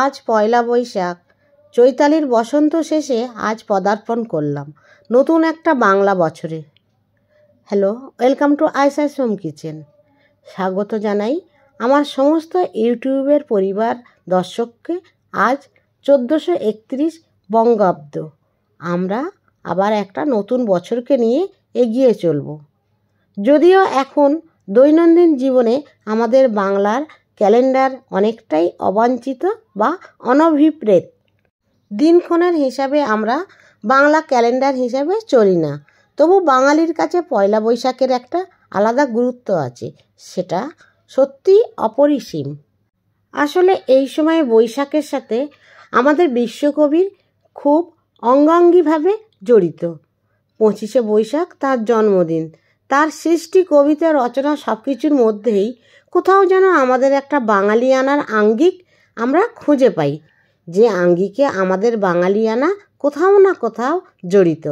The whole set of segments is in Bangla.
আজ পয়লা বৈশাখ, চৈতালির বসন্ত শেষে আজ পদার্পণ করলাম নতুন একটা বাংলা বছরে। Hello, welcome to Ayesha's home kitchen. স্বাগত জানাই আমার সমস্ত ইউটিউবের পরিবার দর্শককে। আজ 1431 বঙ্গাব্দ। আমরা আবার একটা নতুন বছরকে নিয়ে এগিয়ে চলব। যদিও এখন দৈনন্দিন জীবনে আমাদের বাংলার ক্যালেন্ডার অনেকটাই অবাঞ্ছিত বা অনভিপ্রেত। দিনক্ষণের হিসাবে আমরা বাংলা ক্যালেন্ডার হিসাবে চলি না, তবু বাঙালির কাছে পয়লা বৈশাখের একটা আলাদা গুরুত্ব আছে, সেটা সত্যি অপরিসীম। আসলে এই সময়ে বৈশাখের সাথে আমাদের বিশ্বকবির খুব অঙ্গাঙ্গিভাবে জড়িত। 25শে বৈশাখ তার জন্মদিন। তার সৃষ্টি, কবিতা, রচনা সব কিছুর মধ্যেই কোথাও যেন আমাদের একটা বাঙালিয়ানার আঙ্গিক আমরা খুঁজে পাই, যে আঙ্গিকে আমাদের বাঙালিয়ানা কোথাও না কোথাও জড়িত।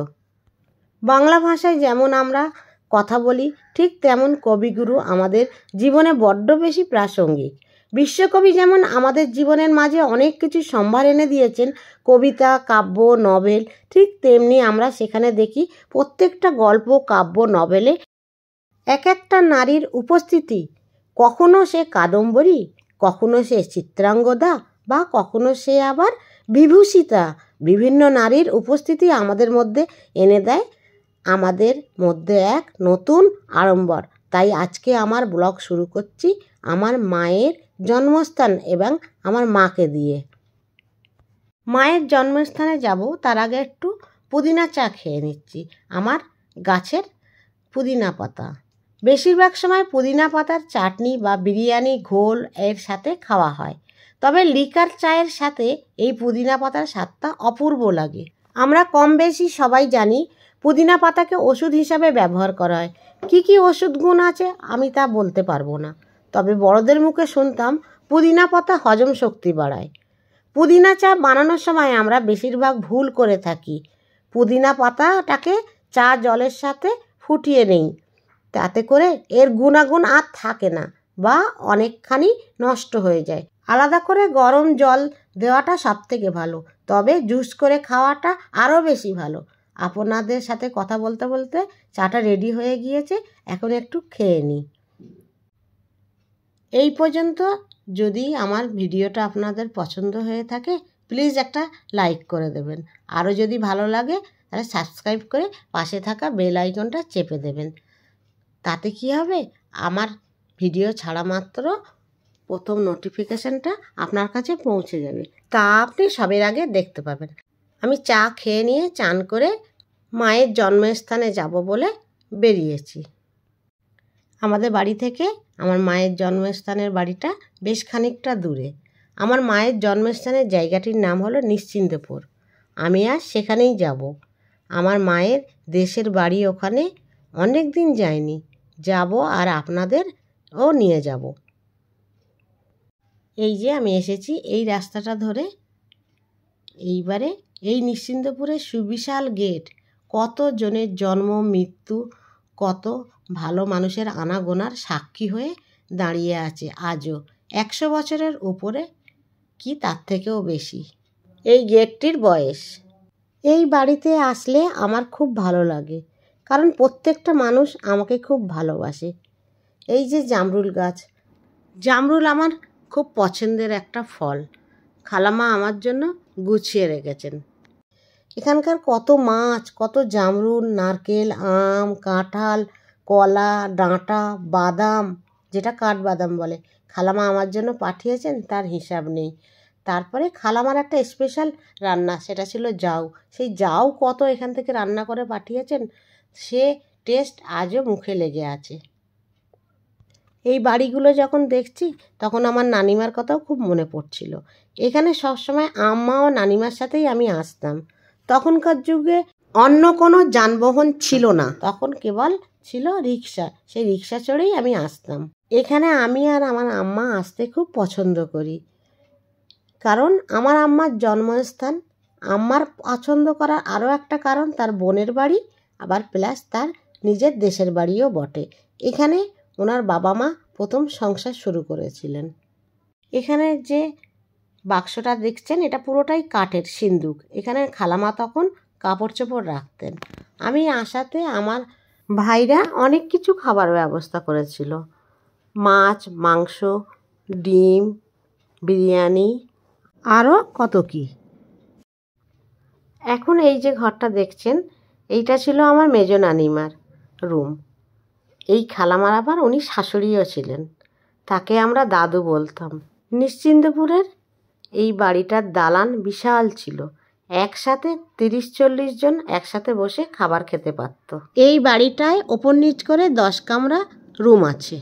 বাংলা ভাষায় যেমন আমরা কথা বলি, ঠিক তেমন কবিগুরু আমাদের জীবনে বড্ড বেশি প্রাসঙ্গিক। বিশ্বকবি যেমন আমাদের জীবনের মাঝে অনেক কিছু সম্ভার এনে দিয়েছেন, কবিতা, কাব্য, নভেল, ঠিক তেমনি আমরা সেখানে দেখি প্রত্যেকটা গল্প, কাব্য, নভেলে এক একটা নারীর উপস্থিতি। কখনো সে কাদম্বরী, কখনো সে চিত্রাঙ্গদা, বা কখনো সে আবার বিভূষিতা। বিভিন্ন নারীর উপস্থিতি আমাদের মধ্যে এনে দেয় আমাদের মধ্যে এক নতুন আড়ম্বর। তাই আজকে আমার ব্লগ শুরু করছি আমার মায়ের জন্মস্থান এবং আমার মাকে দিয়ে। মায়ের জন্মস্থানে যাব, তার আগে একটু পুদিনা চা খেয়ে নিচ্ছি। আমার গাছের পুদিনা পাতা, বেশিরভাগ সময় পুদিনা পাতার চাটনি বা বিরিয়ানি ঘোল এর সাথে খাওয়া হয়, তবে লিকার চায়ের সাথে এই পুদিনা পাতার স্বাদটা অপূর্ব লাগে। আমরা কম বেশি সবাই জানি পুদিনা পাতাকে ওষুধ হিসাবে ব্যবহার করা হয়। কি কি ওষুধ গুণ আছে আমি তা বলতে পারবো না, তবে বড়দের মুখে শুনতাম পুদিনা পাতা হজম শক্তি বাড়ায়। পুদিনা চা বানানোর সময় আমরা বেশিরভাগ ভুল করে থাকি। পুদিনা পাতাটাকে চা জলের সাথে ফুটিয়ে নেই, তাতে করে এর গুণাগুণ আর থাকে না বা অনেকখানি নষ্ট হয়ে যায়। আলাদা করে গরম জল দেওয়াটা সব থেকে ভালো, তবে জুস করে খাওয়াটা আরও বেশি ভালো। আপনাদের সাথে কথা বলতে বলতে চাটা রেডি হয়ে গিয়েছে, এখন একটু খেয়ে নিই। এই পর্যন্ত যদি আমার ভিডিওটা আপনাদের পছন্দ হয়ে থাকে, প্লিজ একটা লাইক করে দেবেন। আরও যদি ভালো লাগে তাহলে সাবস্ক্রাইব করে পাশে থাকা বেল আইকনটা চেপে দেবেন। তাতে কি হবে, আমার ভিডিও ছাড়া মাত্র প্রথম নোটিফিকেশানটা আপনার কাছে পৌঁছে যাবে, তা আপনি সবের আগে দেখতে পাবেন। আমি চা খেয়ে নিয়ে চান করে মায়ের জন্মস্থানে যাব বলে বেরিয়েছি। আমাদের বাড়ি থেকে আমার মায়ের জন্মস্থানের বাড়িটা বেশ খানিকটা দূরে। আমার মায়ের জন্মস্থানের জায়গাটির নাম হলো নিশ্চিন্তপুর। আমি আজ সেখানেই যাব। আমার মায়ের দেশের বাড়ি ওখানে, অনেক দিন যাইনি, যাব আর আপনাদেরও নিয়ে যাব। এই যে আমি এসেছি এই রাস্তাটা ধরে। এইবারে এই নিশ্চিন্তপুরের সুবিশাল গেট, কত জনের জন্ম মৃত্যু, কত ভালো মানুষের আনাগোনার সাক্ষী হয়ে দাঁড়িয়ে আছে আজও। 100 বছরের উপরে কি তার থেকেও বেশি এই গেটটির বয়স। এই বাড়িতে আসলে আমার খুব ভালো লাগে, কারণ প্রত্যেকটা মানুষ আমাকে খুব ভালোবাসে। এই যে জামরুল গাছ, জামরুল আমার খুব পছন্দের একটা ফল। খালামা আমার জন্য গুছিয়ে রেখেছেন। এখানকার কত মাছ, কত জামরুল, নারকেল, আম, কাঁঠাল, কলা, ডাঁটা, বাদাম, যেটা কাঠবাদাম বলে, খালামা আমার জন্য পাঠিয়েছেন, তার হিসাব নেই। তারপরে খালামার একটা স্পেশাল রান্না, সেটা ছিল জাউ। সেই জাউ কত এখান থেকে রান্না করে পাঠিয়েছেন, সে টেস্ট আজও মুখে লেগে আছে। এই বাড়িগুলো যখন দেখছি তখন আমার নানিমার কথাও খুব মনে পড়ছিল। এখানে সবসময় আম্মা ও নানিমার সাথেই আমি আসতাম। তখনকার যুগে অন্য কোনো যানবাহন ছিল না, তখন কেবল ছিল রিক্সা। সেই রিক্সা চড়েই আমি আসতাম। এখানে আমি আর আমার আম্মা আসতে খুব পছন্দ করি, কারণ আমার আম্মার জন্মস্থান। আম্মার পছন্দ করার আরও একটা কারণ, তার বোনের বাড়ি, আবার প্লাস তার নিজের দেশের বাড়িও বটে। এখানে ওনার বাবা মা প্রথম সংসার শুরু করেছিলেন। এখানে যে বাক্সটা দেখছেন, এটা পুরোটাই কাঠের সিন্দুক। এখানে খালামা তখন কাপড় চোপড় রাখতেন। আমি আসাতে আমার ভাইরা অনেক কিছু খাবার ব্যবস্থা করেছিল, মাছ, মাংস, ডিম, বিরিয়ানি, আরও কত কি। এখন এই যে ঘরটা দেখছেন, এইটা ছিল আমার মেজ নানিমার রুম। এই খালামার আবার উনি শাশুড়িও ছিলেন, তাকে আমরা দাদু বলতাম। নিশ্চিন্তপুরের এই বাড়িটার দালান বিশাল ছিল, একসাথে 30-40 জন একসাথে বসে খাবার খেতে পারত। এই বাড়িটায় ওপর নিচ করে 10 কামরা রুম আছে।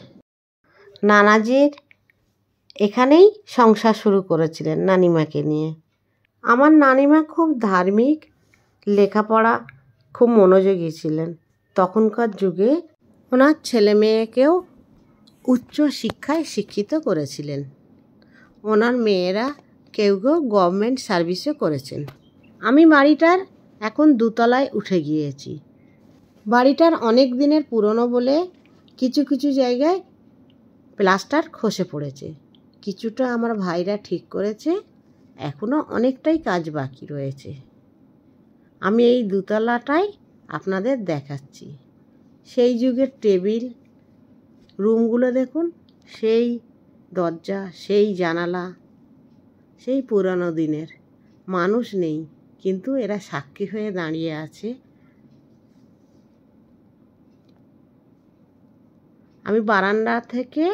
নানাজির এখানেই সংসার শুরু করেছিলেন নানিমাকে নিয়ে। আমার নানিমা খুব ধার্মিক, লেখাপড়া খুব মনোযোগী ছিলেন। তখনকার যুগে ওনার ছেলে মেয়েকেও উচ্চ শিক্ষায় শিক্ষিত করেছিলেন। ওনার মেয়েরা কেউ কেউ গভর্নমেন্ট সার্ভিসও করেছেন। আমি বাড়িটার এখন 2 তলায় উঠে গিয়েছি। বাড়িটার অনেক দিনের পুরনো বলে কিছু কিছু জায়গায় প্লাস্টার খসে পড়েছে, কিছুটা আমার ভাইরা ঠিক করেছে, এখনও অনেকটাই কাজ বাকি রয়েছে। আমি এই 2 তলাটাই আপনাদের দেখাচ্ছি। সেই যুগের টেবিল, রুমগুলো দেখুন, সেই দরজা, সেই জানালা, সেই পুরানো দিনের। মানুষ নেই, কিন্তু এরা সাক্ষী হয়ে দাঁড়িয়ে আছে। আমি বারান্দা থেকে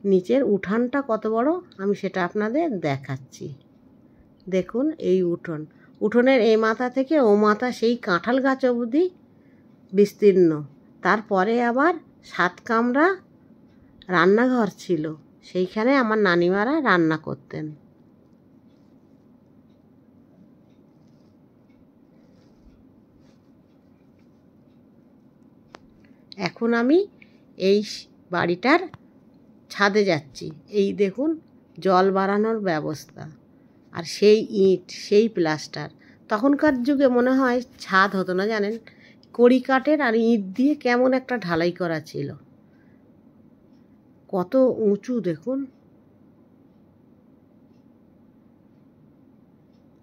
নিচের উঠানটা কত বড় আমি সেটা আপনাদের দেখাচ্ছি। দেখুন এই উঠোন, উঠোনের এই মাথা থেকে ও মাথা সেই কাঁঠাল গাছ অবধি বিস্তীর্ণ। তারপরে আবার 7 কামরা রান্নাঘর ছিল, সেইখানে আমার নানিমারা রান্না করতেন। এখন আমি এই বাড়িটার ছাদে যাচ্ছি। এই দেখুন জল বাড়ানোর ব্যবস্থা, আর সেই ইট, সেই প্লাস্টার। তখনকার যুগে মনে হয় ছাদ হতো না, জানেন, কড়ি কাঠের আর ইট দিয়ে কেমন একটা ঢালাই করা ছিল। কত উঁচু দেখুন।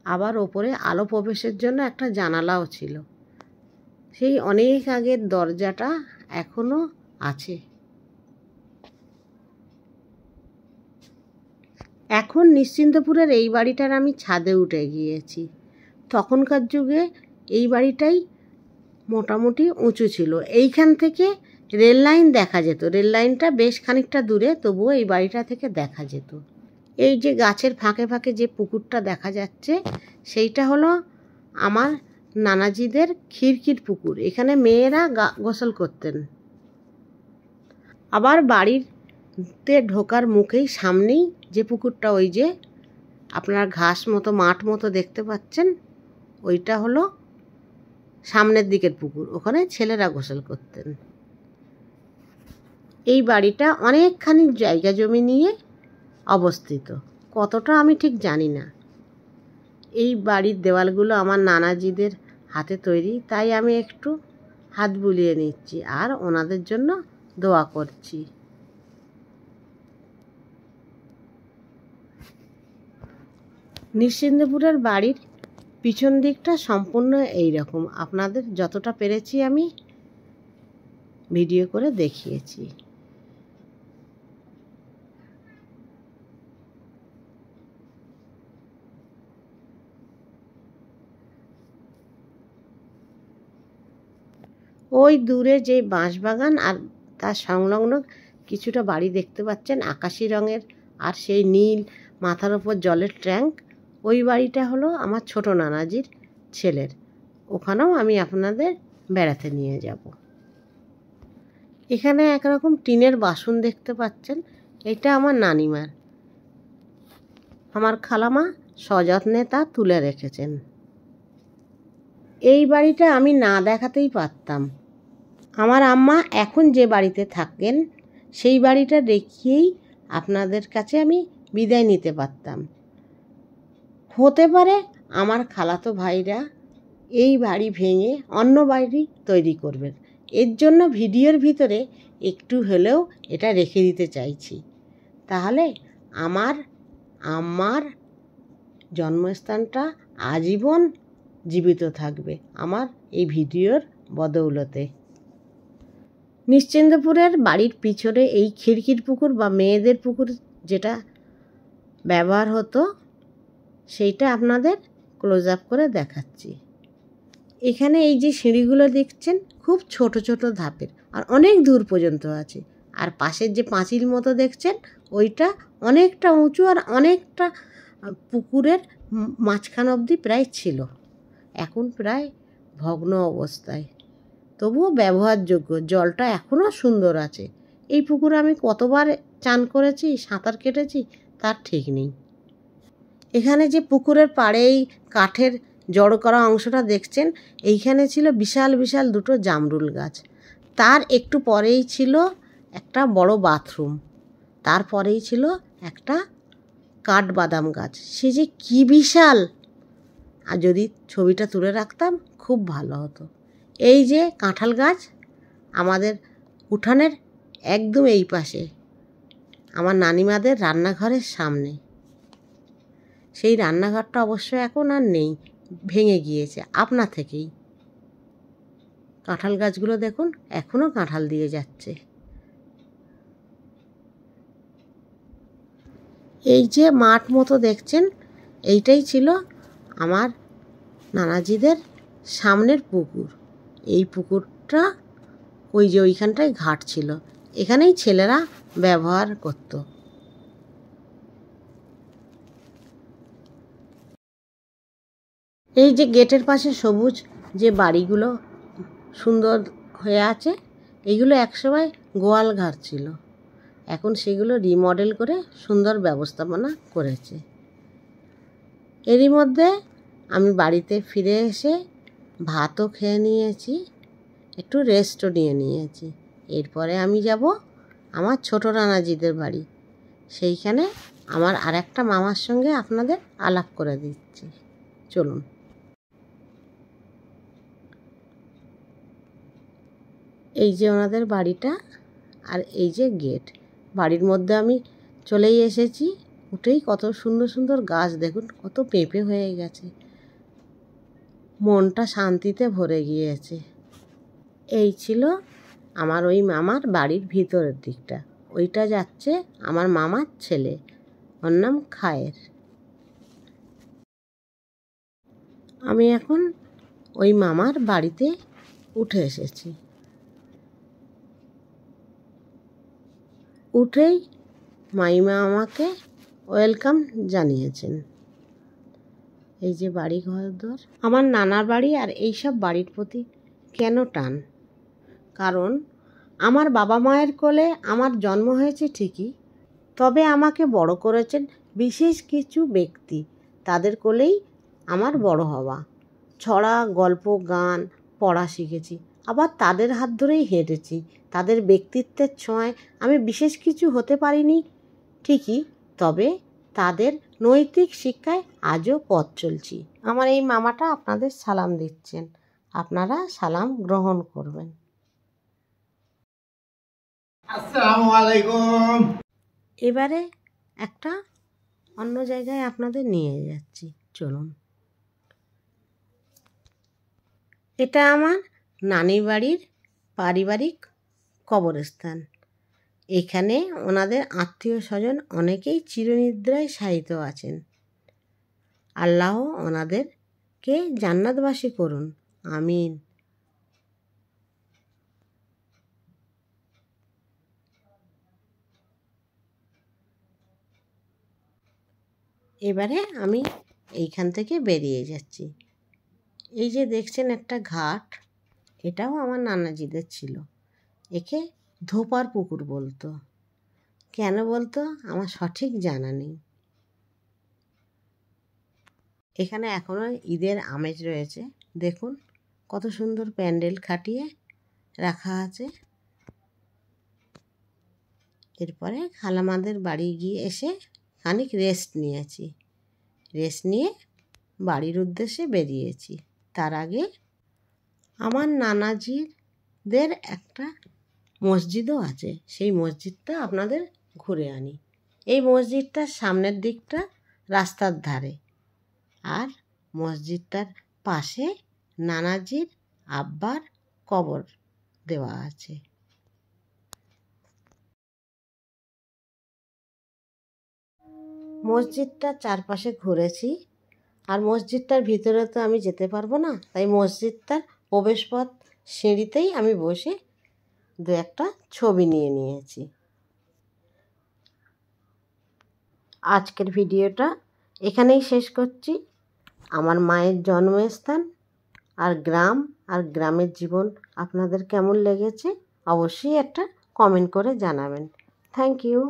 আবার ওপরে আলো প্রবেশের জন্য একটা জানালাও ছিল। সেই অনেক আগের দরজাটা এখনো আছে। এখন নিশ্চিন্তপুরের এই বাড়িটার আমি ছাদে উঠে গিয়েছি। তখনকার যুগে এই বাড়িটাই মোটামুটি উঁচু ছিল। এইখান থেকে রেল লাইন দেখা যেত, রেল লাইনটা বেশ খানিকটা দূরে, তবুও এই বাড়িটা থেকে দেখা যেত। এই যে গাছের ফাঁকে ফাঁকে যে পুকুরটা দেখা যাচ্ছে, সেইটা হলো আমার নানাজিদের খিড়কির পুকুর। এখানে মেয়েরা গোসল করতেন। আবার বাড়িতে ঢোকার মুখেই সামনেই যে পুকুরটা, ওই যে আপনার ঘাস মতো মাঠ মতো দেখতে পাচ্ছেন, ওইটা হলো সামনের দিকের পুকুর, ওখানে ছেলেরা গোসল করতেন। এই বাড়িটা অনেকখানি জায়গা জমি নিয়ে অবস্থিত, কতটা আমি ঠিক জানি না। এই বাড়ির দেওয়ালগুলো আমার নানাজিদের হাতে তৈরি, তাই আমি একটু হাত বুলিয়ে নিচ্ছি আর ওনাদের জন্য দোয়া করছি। নিশ্চিন্তপুরের বাড়ির পিছন দিকটা সম্পূর্ণ এই রকম। আপনাদের যতটা পেরেছি আমি ভিডিও করে দেখিয়েছি। ওই দূরে যে বাঁশবাগান আর তার সংলগ্ন কিছুটা বাড়ি দেখতে পাচ্ছেন আকাশি রঙের, আর সেই নীল মাথার ওপর জলের ট্যাঙ্ক, ওই বাড়িটা হলো আমার ছোট নানাজির ছেলের। ওখানেও আমি আপনাদের বেড়াতে নিয়ে যাব। এখানে একরকম টিনের বাসন দেখতে পাচ্ছেন, এটা আমার নানিমার। আমার খালামা সযত্নে তা তুলে রেখেছেন। এই বাড়িটা আমি না দেখাতেই পারতাম। আমার আম্মা এখন যে বাড়িতে থাকেন সেই বাড়িটা দেখিয়েই আপনাদের কাছে আমি বিদায় নিতে পারতাম। হতে পারে আমার খালাতো ভাইরা এই বাড়ি ভেঙে অন্য বাড়ি তৈরি করবেন, এর জন্য ভিডিওর ভিতরে একটু হলেও এটা রেখে দিতে চাইছি। তাহলে আমার আম্মার জন্মস্থানটা আজীবন জীবিত থাকবে আমার এই ভিডিওর বদৌলতে। নিশ্চিন্দপুরের বাড়ির পিছনে এই খিড়কির পুকুর বা মেয়েদের পুকুর যেটা ব্যবহার হতো সেইটা আপনাদের ক্লোজ আপ করে দেখাচ্ছি। এখানে এই যে সিঁড়িগুলো দেখছেন খুব ছোট ছোট ধাপের আর অনেক দূর পর্যন্ত আছে। আর পাশের যে পাঁচিল মতো দেখছেন ওইটা অনেকটা উঁচু আর অনেকটা পুকুরের মাঝখান অবধি প্রায় ছিল, এখন প্রায় ভগ্ন অবস্থায়, তবুও ব্যবহারযোগ্য। জলটা এখনও সুন্দর আছে। এই পুকুরে আমি কতবার চান করেছি, সাঁতার কেটেছি তার ঠিক নেই। এখানে যে পুকুরের পাড়েই কাঠের জড়ো করা অংশটা দেখছেন, এইখানে ছিল বিশাল বিশাল দুটো জামরুল গাছ। তার একটু পরেই ছিল একটা বড় বাথরুম, তারপরেই ছিল একটা কাঠবাদাম গাছ। সে যে কী বিশাল! আর যদি ছবিটা তুলে রাখতাম খুব ভালো হতো। এই যে কাঁঠাল গাছ আমাদের উঠানের একদম এই পাশে, আমার নানিমাদের রান্নাঘরের সামনে। সেই রান্নাঘরটা অবশ্য এখন আর নেই, ভেঙে গিয়েছে আপনা থেকেই। কাঁঠাল গাছগুলো দেখুন এখনও কাঁঠাল দিয়ে যাচ্ছে। এই যে মাঠ মতো দেখছেন, এইটাই ছিল আমার নানাজিদের সামনের পুকুর। এই পুকুরটা ওই যে ওইখানটায় ঘাট ছিল, এখানেই ছেলেরা ব্যবহার করত। এই যে গেটের পাশে সবুজ যে বাড়িগুলো সুন্দর হয়ে আছে, এইগুলো একসময় গোয়াল ঘর ছিল, এখন সেগুলো রিমডেল করে সুন্দর ব্যবস্থাপনা করেছে। এরই মধ্যে আমি বাড়িতে ফিরে এসে ভাতও খেয়ে নিয়েছি, একটু রেস্টও নিয়েছি। এরপরে আমি যাব আমার ছোটো নানাজিদের বাড়ি, সেইখানে আমার আরেকটা মামার সঙ্গে আপনাদের আলাপ করে দিচ্ছি, চলুন। এই যে ওনাদের বাড়িটা আর এই যে গেট, বাড়ির মধ্যে আমি চলেই এসেছি। উঠেই কত সুন্দর সুন্দর গাছ দেখুন, কত পেঁপে হয়ে গেছে, মনটা শান্তিতে ভরে গিয়েছে। এই ছিল আমার ওই মামার বাড়ির ভিতরের দিকটা, ওইটা যাচ্ছে আমার মামার ছেলে, ওর নাম খায়ের। আমি এখন ওই মামার বাড়িতে উঠে এসেছি। উঠেই মাইমা আমাকে ওয়েলকাম জানিয়েছেন। এই যে বাড়ি ঘরদোর, আমার নানার বাড়ি আর এইসব বাড়ির প্রতি কেন টান? কারণ আমার বাবা মায়ের কোলে আমার জন্ম হয়েছে ঠিকই, তবে আমাকে বড় করেছেন বিশেষ কিছু ব্যক্তি, তাদের কোলেই আমার বড় হওয়া। ছড়া, গল্প, গান পড়া শিখেছি, আবার তাদের হাত ধরেই হেঁটেছি। তাদের ব্যক্তিত্বের ছোঁয়ায় আমি বিশেষ কিছু হতে পারিনি ঠিকই, তবে তাদের নৈতিক শিক্ষায় আজও পথ চলছি। আমার এই মামাটা আপনাদের সালাম দিচ্ছেন, আপনারা সালাম গ্রহণ করবেন। আসসালামু আলাইকুম। এবারে একটা অন্য জায়গায় আপনাদের নিয়ে যাচ্ছি, চলুন। এটা আমার নানির বাড়ির পারিবারিক কবরস্থান। এখানে ওনাদের আত্মীয় স্বজন অনেকেই চিরনিদ্রায় শায়িত আছেন। আল্লাহ ওনাদেরকে জান্নাতবাসী করুন, আমিন। এবারে আমি এইখান থেকে বেরিয়ে যাচ্ছি। এই যে দেখছেন একটা ঘাট, এটাও আমার নানাজিদের ছিল। একে ধোপার পুকুর বলতো, কেন বলতো আমার সঠিক জানা নেই। এখানে এখনও ঈদের আমেজ রয়েছে, দেখুন কত সুন্দর প্যান্ডেল খাটিয়ে রাখা আছে। এরপরে খালামাদের বাড়ি গিয়ে এসে খানিক রেস্ট নিয়েছি, রেস্ট নিয়ে বাড়ির উদ্দেশ্যে বেরিয়েছি। তার আগে আমার নানাজিদের একটা মসজিদও আছে, সেই মসজিদটা আপনাদের ঘুরে আনি। এই মসজিদটার সামনের দিকটা রাস্তার ধারে, আর মসজিদটার পাশে নানাজির আব্বার কবর দেওয়া আছে। মসজিদটার চারপাশে ঘুরেছি, আর মসজিদটার ভিতরে তো আমি যেতে পারবো না, তাই মসজিদটার প্রবেশপথ সিঁড়িতেই আমি বসে দু একটা ছবি নিয়ে নিয়েছি। আজকের ভিডিওটা এখানেই শেষ করছি। আমার মায়ের জন্মস্থান আর গ্রামের জীবন আপনাদের কেমন লেগেছে অবশ্যই একটা কমেন্ট করে জানাবেন। Thank you.